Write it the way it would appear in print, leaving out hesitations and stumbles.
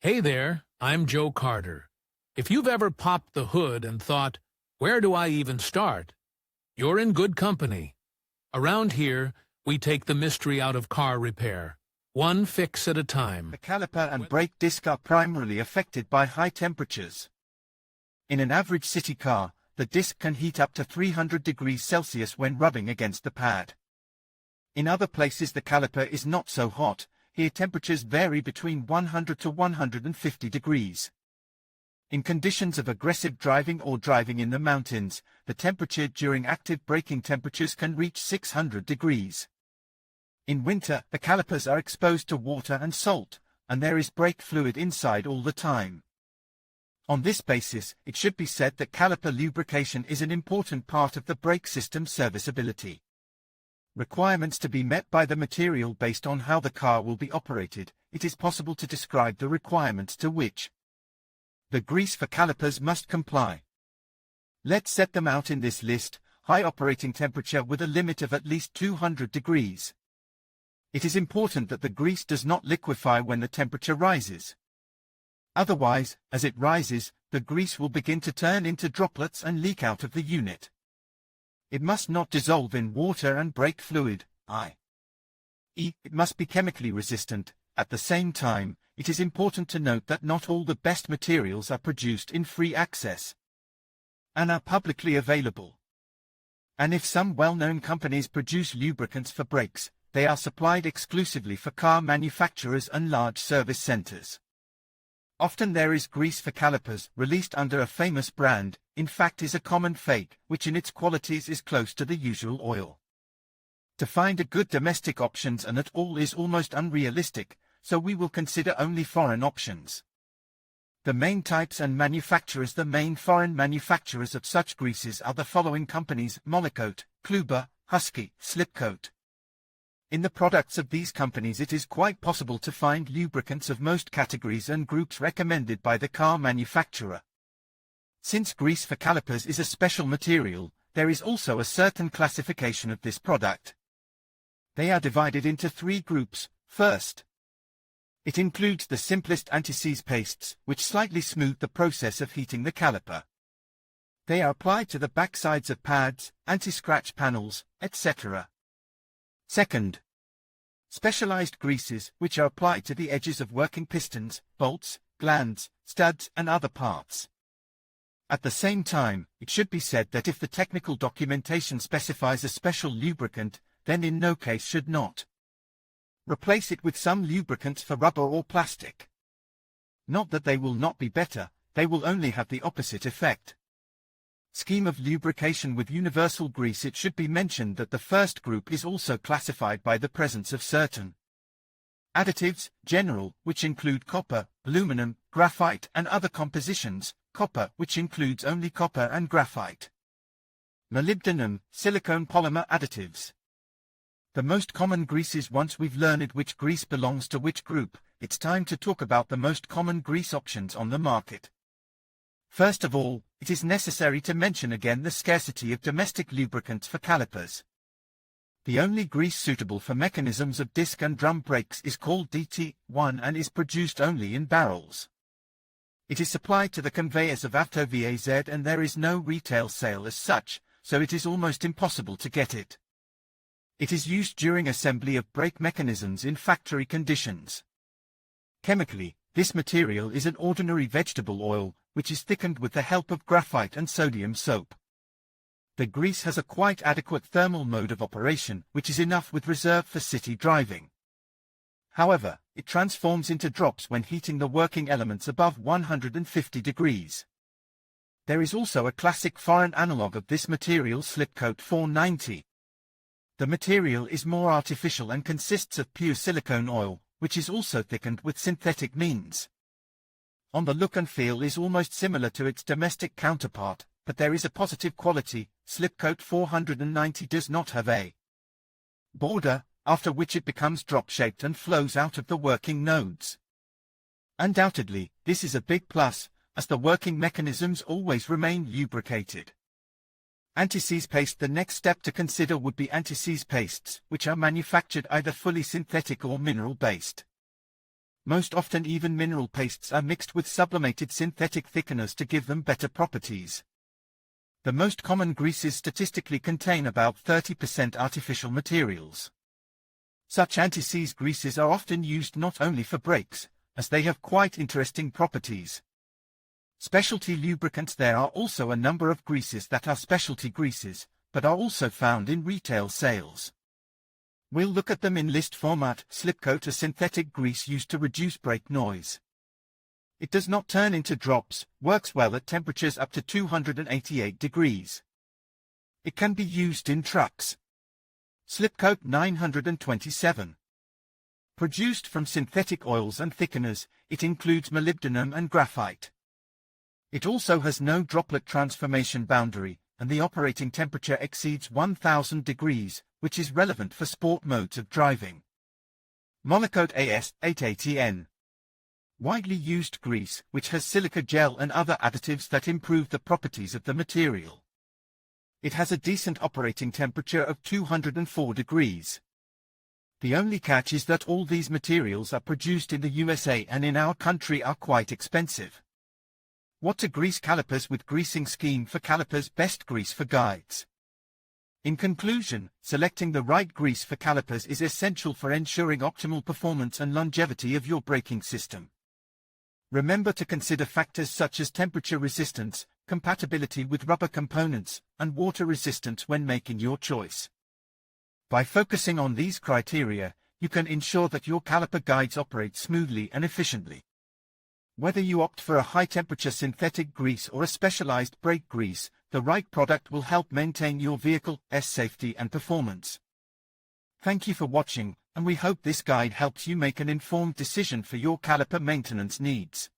Hey there, I'm Joe Carter. If you've ever popped the hood and thought, where do I even start? You're in good company. Around here, we take the mystery out of car repair, one fix at a time. The caliper and brake disc are primarily affected by high temperatures. In an average city car, the disc can heat up to 300 degrees Celsius when rubbing against the pad. In other places the caliper is not so hot. Here temperatures vary between 100 to 150 degrees. In conditions of aggressive driving or driving in the mountains, the temperature during active braking temperatures can reach 600 degrees. In winter, the calipers are exposed to water and salt, and there is brake fluid inside all the time. On this basis, it should be said that caliper lubrication is an important part of the brake system's serviceability. Requirements to be met by the material based on how the car will be operated. It is possible to describe the requirements to which the grease for calipers must comply. Let's set them out in this list. High operating temperature with a limit of at least 200 degrees. It is important that the grease does not liquefy when the temperature rises. Otherwise, as it rises, the grease will begin to turn into droplets and leak out of the unit. It must not dissolve in water and brake fluid, i.e., it must be chemically resistant. At the same time, it is important to note that not all the best materials are produced in free access and are publicly available. And if some well-known companies produce lubricants for brakes, they are supplied exclusively for car manufacturers and large service centers. Often there is grease for calipers released under a famous brand, in fact is a common fake, which in its qualities is close to the usual oil. To find a good domestic options and at all is almost unrealistic, so we will consider only foreign options. The main types and manufacturers. The main foreign manufacturers of such greases are the following companies: Monocoat, Kluber, Husky, Slipcoat. In the products of these companies it is quite possible to find lubricants of most categories and groups recommended by the car manufacturer. Since grease for calipers is a special material, there is also a certain classification of this product. They are divided into three groups. First, it includes the simplest anti-seize pastes, which slightly smooth the process of heating the caliper. They are applied to the backsides of pads, anti-scratch panels, etc. Second, specialized greases, which are applied to the edges of working pistons, bolts, glands, studs, and other parts. At the same time, it should be said that if the technical documentation specifies a special lubricant, then in no case should not replace it with some lubricants for rubber or plastic. Not that they will not be better, they will only have the opposite effect. Scheme of lubrication with universal grease. It should be mentioned that the first group is also classified by the presence of certain additives, general, which include copper, aluminum, graphite and other compositions, copper, which includes only copper and graphite, molybdenum, silicone polymer additives. The most common greases. Once we've learned which grease belongs to which group, it's time to talk about the most common grease options on the market. First of all, it is necessary to mention again the scarcity of domestic lubricants for calipers. The only grease suitable for mechanisms of disc and drum brakes is called DT1 and is produced only in barrels. It is supplied to the conveyors of AutoVAZ and there is no retail sale as such, so it is almost impossible to get it. It is used during assembly of brake mechanisms in factory conditions. Chemically, this material is an ordinary vegetable oil, which is thickened with the help of graphite and sodium soap. The grease has a quite adequate thermal mode of operation, which is enough with reserve for city driving. However, it transforms into drops when heating the working elements above 150 degrees. There is also a classic foreign analogue of this material, Slipcoat 490. The material is more artificial and consists of pure silicone oil, which is also thickened with synthetic means. On the look and feel is almost similar to its domestic counterpart, but there is a positive quality. Slipcoat 490 does not have a border, after which it becomes drop-shaped and flows out of the working nodes. Undoubtedly, this is a big plus, as the working mechanisms always remain lubricated. Anti-seize paste. The next step to consider would be anti-seize pastes, which are manufactured either fully synthetic or mineral-based. Most often even mineral pastes are mixed with sublimated synthetic thickeners to give them better properties. The most common greases statistically contain about 30% artificial materials. Such anti-seize greases are often used not only for brakes, as they have quite interesting properties. Specialty lubricants. There are also a number of greases that are specialty greases, but are also found in retail sales. We'll look at them in list format. Slipcoat, a synthetic grease used to reduce brake noise. It does not turn into drops, works well at temperatures up to 288 degrees. It can be used in trucks. Slipcoat 927. Produced from synthetic oils and thickeners, it includes molybdenum and graphite. It also has no droplet transformation boundary, and the operating temperature exceeds 1000 degrees, which is relevant for sport modes of driving. Monocoat AS 880N. Widely used grease, which has silica gel and other additives that improve the properties of the material. It has a decent operating temperature of 204 degrees. The only catch is that all these materials are produced in the USA and in our country are quite expensive. What to grease calipers with. Greasing scheme for calipers. Best grease for guides. In conclusion, selecting the right grease for calipers is essential for ensuring optimal performance and longevity of your braking system. Remember to consider factors such as temperature resistance, compatibility with rubber components, and water resistance when making your choice. By focusing on these criteria, you can ensure that your caliper guides operate smoothly and efficiently. Whether you opt for a high-temperature synthetic grease or a specialized brake grease, the right product will help maintain your vehicle's safety and performance. Thank you for watching, and we hope this guide helps you make an informed decision for your caliper maintenance needs.